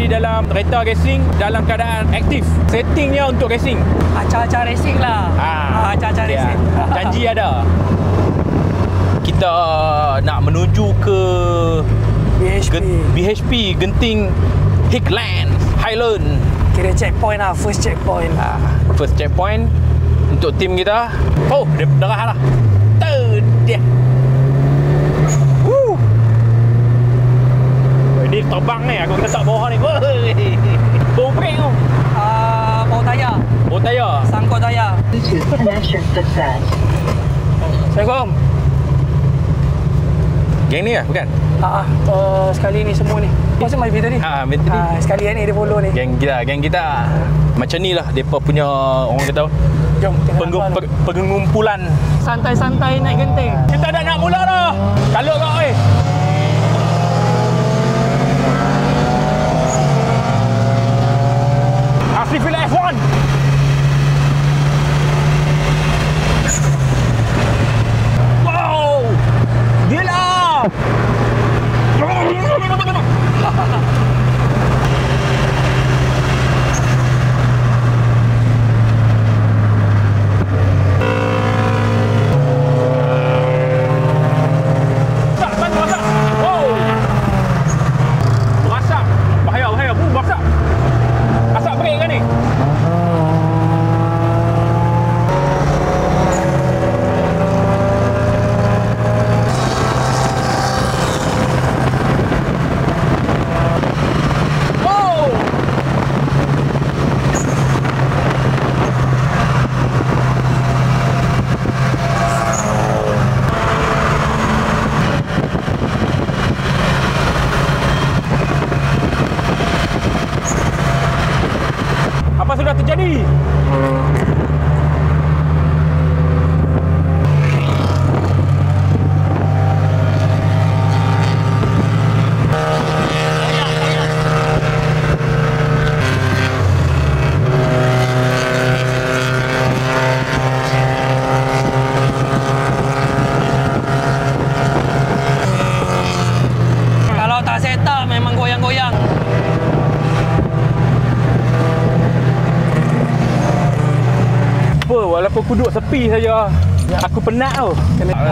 di dalam kereta racing dalam keadaan aktif. Settingnya untuk racing. Acah-acah racing lah. Acah-acah racing. Janji ada. Kita nak menuju ke BHP Genting Highland. Kira checkpoint lah, first checkpoint. First checkpoint untuk tim kita. Oh, dia berdarah lah. Tu dia. Ini terbang ni, aku letak bawah ni. Bau brake tu. Bau tayar. Bau tayar. Sangkut tayar. Assalamualaikum. Geng ni lah, bukan? Sekali ni semua ni. Masa mai tadi? Tadi. Sekali ni dia follow ni. Geng kita. Macam ni lah depa punya orang kata. Jom pengumpulan. Santai-santai naik genting. Kita dah nak mula dah. Kalau kau Asli feel F1. Wow. Gila. Apa sudah terjadi? Kalau tak set up memang goyang-goyang. Walaupun aku duduk sepi saja, aku penat tau.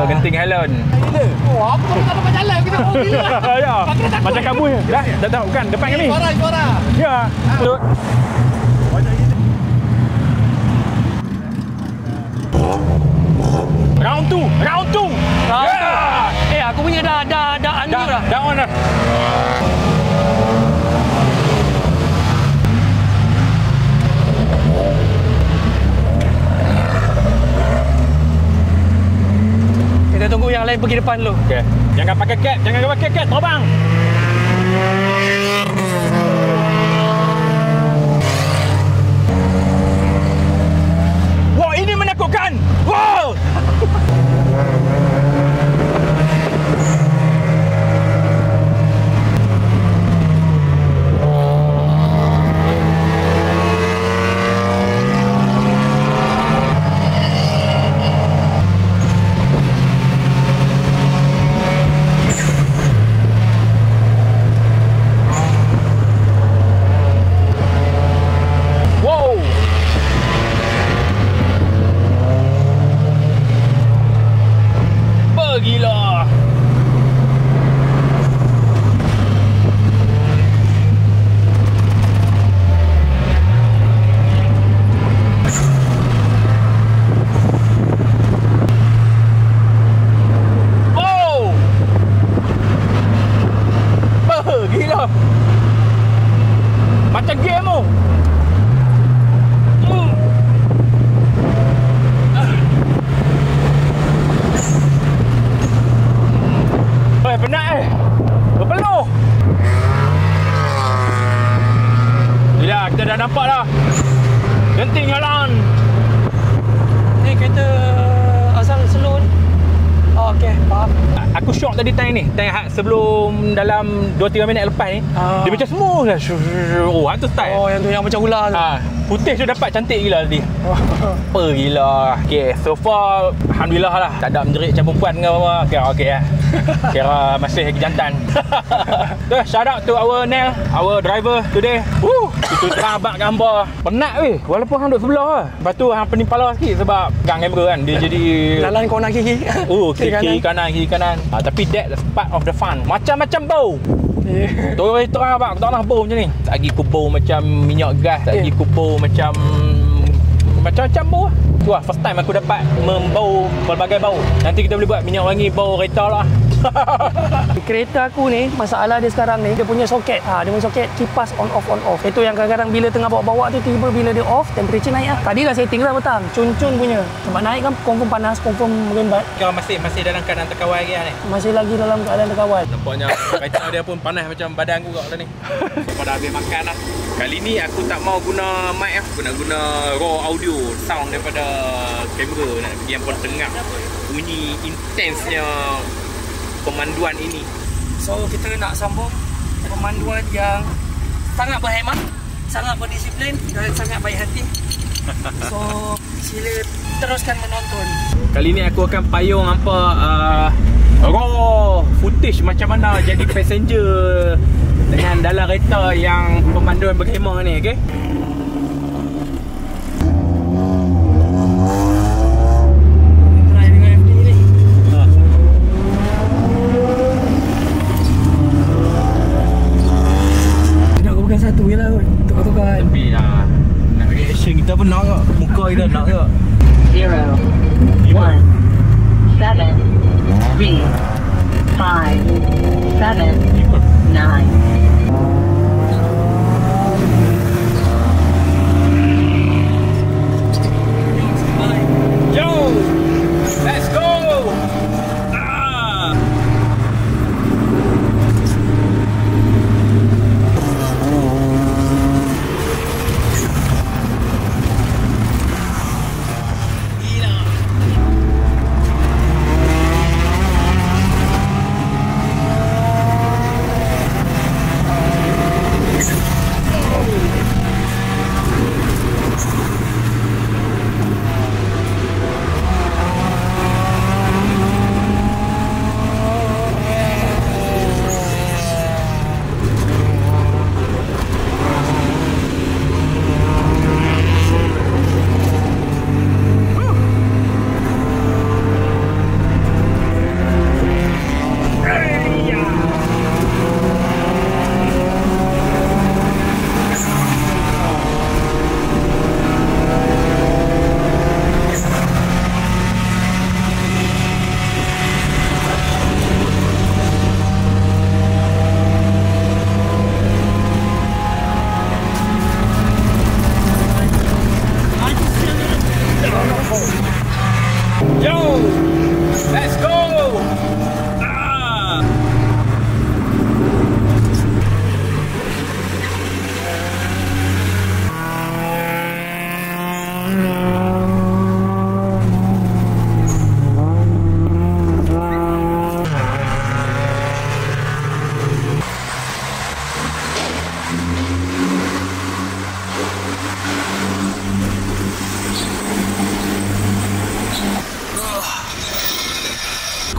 Genting Highland. Aku baru tak dapat jalan kita pun gila. Ya. Macam kabur. Dah tahu bukan depan kami. Suara. Ya. Duduk. Round 2. Aku punya dah anjur dah. Dah on dah. Kita tunggu yang lain pergi depan dulu. Okey. Jangan pakai cap, terbang. Wah, ini menakutkan. Wow. Gila. Wow. Gila. Macam game tu. Penat berpeluh. Gila, kita dah nampak dah Genting Highland. Ni kereta asal slow ni. Okey, faham. Aku shock tadi time ni. Time sebelum dalam 2-3 minit lepas ni. Dia macam smooth lah. Oh, itu style. Oh, yang tu yang macam ular tu. Putih tu dapat cantik gila tadi. Apa gila. Okay, so far Alhamdulillah lah. Tak ada menjerit macam perempuan ke apa. Okay lah. Kira masih lagi jantan. So, shout out to our Nel, our driver today. Itu terabak gambar. Penat weh, walaupun hang duduk sebelah lah. Lepas tu hang pening kepala sikit sebab pegang kamera kan. Dia jadi Lalan kanan kiri. kiri kanan. Tapi that's part of the fun. Macam-macam bau. Terus itu abang, aku tak nak bau macam ni. Tak lagi ku bau macam minyak gas, tak lagi ku bau macam macam-macam bau lah. Tu lah first time aku dapat membau pelbagai bau. Nanti kita boleh buat minyak wangi bau kereta lah. Kereta aku ni, masalah dia sekarang ni, dia punya soket. Dia punya soket kipas on off. Itu yang kadang-kadang bila tengah bawa-bawa tu, tiba bila dia off, temperature naik lah. Tadi dah setting dah petang, cun-cun punya. Sebab naik kan confirm panas, confirm merimbat. Kau masih dalam keadaan terkawal lagi lah ni? Masih lagi dalam keadaan terkawal. Nampaknya kereta dia pun panas macam badan aku kat ni. Pada habis makan lah. Kali ni aku tak mau guna mic, aku nak guna raw audio sound daripada kamera. Nak pergi yang tengah bunyi intensnya pemanduan ini. So kita nak sambung pemanduan yang sangat berhemat, sangat berdisiplin dan sangat baik hati. So sila teruskan menonton. Kali ni aku akan payung apa raw footage macam mana jadi passenger dengan dalam kereta yang pemanduan berkhemah ni, okey? Satu je lah kot, tukar-tukar. Tapi nak reaction kita pun nak ke? Muka kita nak ke? 0, 1, 7, 3, 5, 7, 9. Yo! Let's go!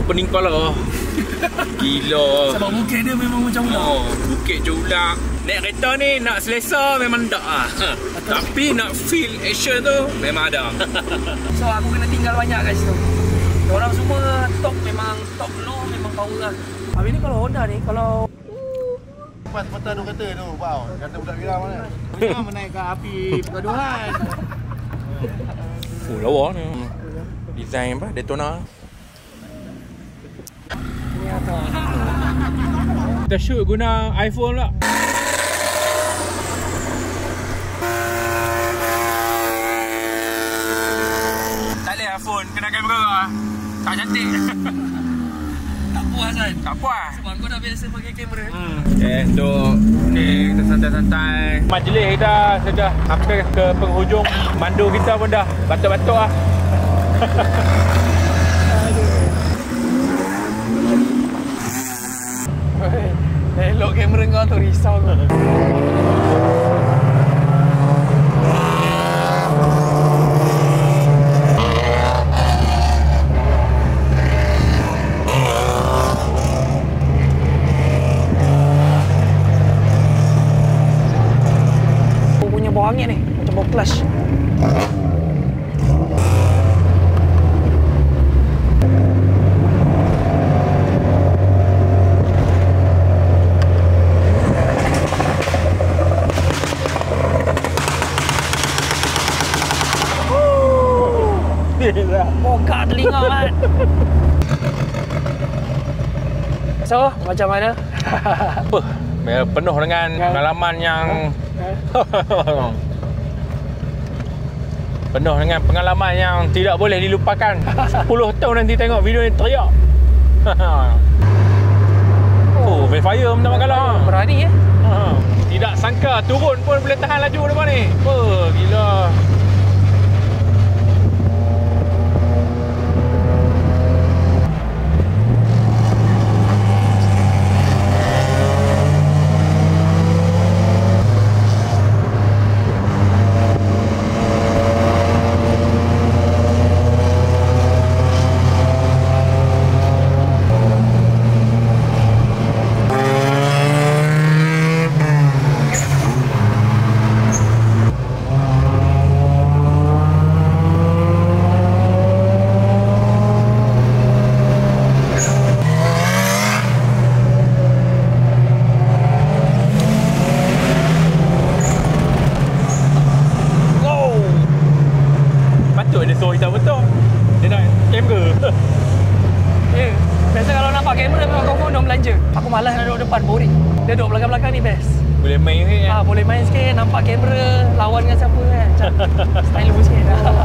Pening kepala. Gila. Sebab bukit dia memang macam ular. Bukit je ular. Naik kereta ni nak selesa memang tak lah. Tapi nak feel action tu memang ada. So aku kena tinggal banyak kat situ. Orang semua top, memang top low, memang power lah. Habis ni kalau Honda ni, kalau Patah tu kata tu, wow, kata budak Wira mana? Wira menaikkan api pergaduhan. Lawa ni. Design apa? Daytona. Kita shoot guna iPhone pula. Tak boleh iPhone, kena kamera. Tak cantik. tak puas kan? Tak puas. Sebab kau dah biasa pakai kamera. Untuk ni kita santai-santai. Majlis kita sudah hampir ke penghujung. Mandu kita pun dah batuk-batuk lah. Elok kamera kau tu, risau kau. bau angin ni. Macam bau clutch. Bokak telinga Mat. So, macam mana? Apa? Penuh dengan pengalaman yang penuh dengan pengalaman yang tidak boleh dilupakan. 10 tahun nanti tengok video ni teriak. Oh, Vellfire minta kalah. Berani ya? Tidak sangka turun pun boleh tahan laju depan ni. Apa gila. Biasa kalau nampak kamera memang confirm dah belanja. Aku malas nak duduk depan, boring. Duduk belakang-belakang ni best. Boleh main sikit kan? Boleh main sikit, nampak kamera, lawan dengan siapa kan. Macam style lu sikit. Masuk.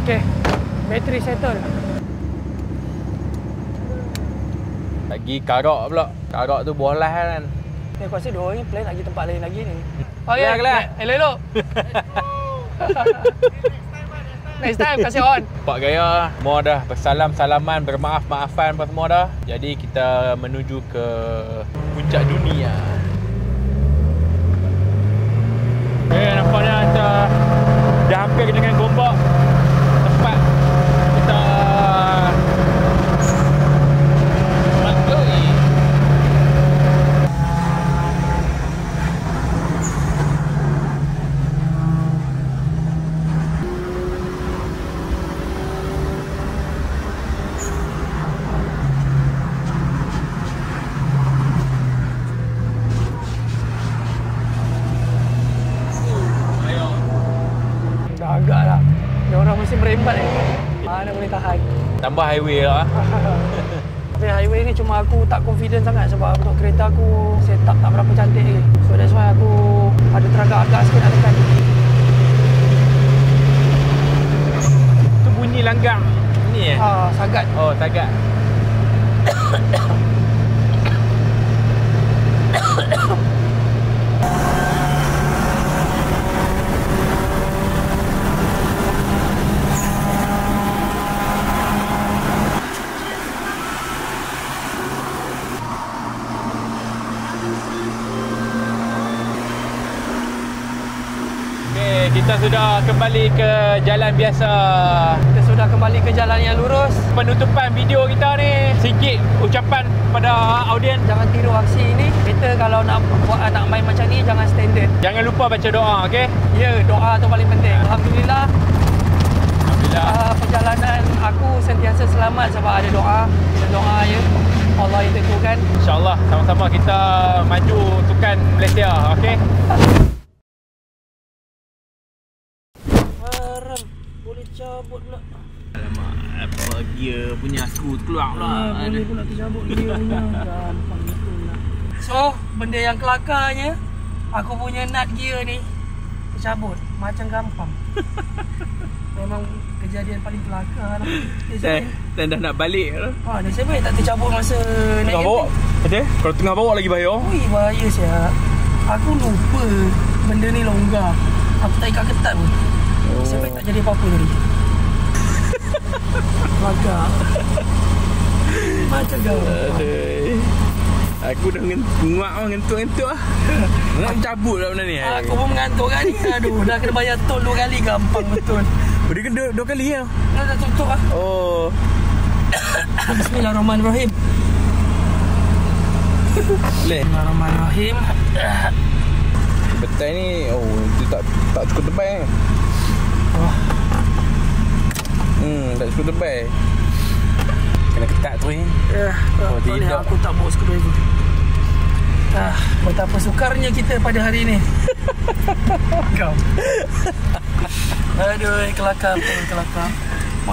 Okay, bateri settle. Lagi karak pula. Karak tu bolah kan. Aku rasa diorang ni plan nak pergi tempat lain lagi ni. Kelah. Elok. Next time kasih on. Pak gaya, semua dah bersalam-salaman, bermaaf-maafan apa semua dah. Jadi kita menuju ke puncak dunia. Nampaknya dah hampir dengan Gombak. Tempat kita mangkui. Dah agak lah. Dia orang mesti merembat ni. Mana boleh tahan. Tambah highway lah. Tapi highway ni cuma aku tak confident sangat sebab untuk kereta aku setup tak berapa cantik lagi. So that's why aku ada teragak-agak sikit nak tekan. Tu bunyi langgang ni Sagat. Oh, sagat. Kita sudah kembali ke jalan biasa. Kita sudah kembali ke jalan yang lurus. Penutupan video kita ni, sikit ucapan pada audien. Jangan tiru aksi ini. Kita kalau nak main macam ni, jangan standard. Jangan lupa baca doa, okey? Ya, doa tu paling penting. Alhamdulillah. Perjalanan aku sentiasa selamat sebab ada doa. Doa ya. Allah yang tentukan. InsyaAllah sama-sama kita maju untukkan Malaysia, okey? Boleh cabut pula. Alamak, apa gear punya aku keluar pula. Boleh pula tercabut gear punya. Gampang betul lah. So, benda yang kelakarnya, aku punya nut gear ni tercabut. Macam gampang. Memang kejadian paling kelakar lah. Dan dah nak balik lah. Nasib baik tak tercabut masa naik Tengah bawa. Betul? Kalau tengah bawa lagi bahaya. Ui, bahaya siap. Aku lupa benda ni longgar. Aku tak ikat ketat pun. Nasib baik tak jadi apa-apa tadi. Kelakar. Macam kau. Aduh. Aku dah nguak ngentuk-ngentuk lah. Nak cabut lah benda ni. Aku pun mengantuk kali. Aduh, dah kena bayar tol 2 kali. Gampang betul. Dia kena 2 kali lah. Dah tutup lah. Oh. Bismillahirrahmanirrahim. Boleh. Bismillahirrahmanirrahim. Betul ni, dia tak cukup tebal. Tak cukup tebal. Kena ketat tu ni. Tidak. Aku tak bawa screwdriver. Betapa sukarnya kita pada hari ini. Kau. Aduh, kelakar.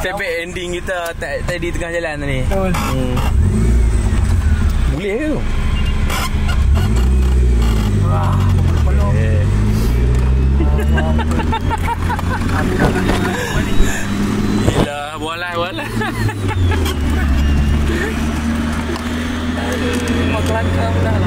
Favorite ending kita tadi tengah jalan ni. Betul. Boleh ke tu? Wah, belum. Gila, bualah. Aduh, mak kelakar pula.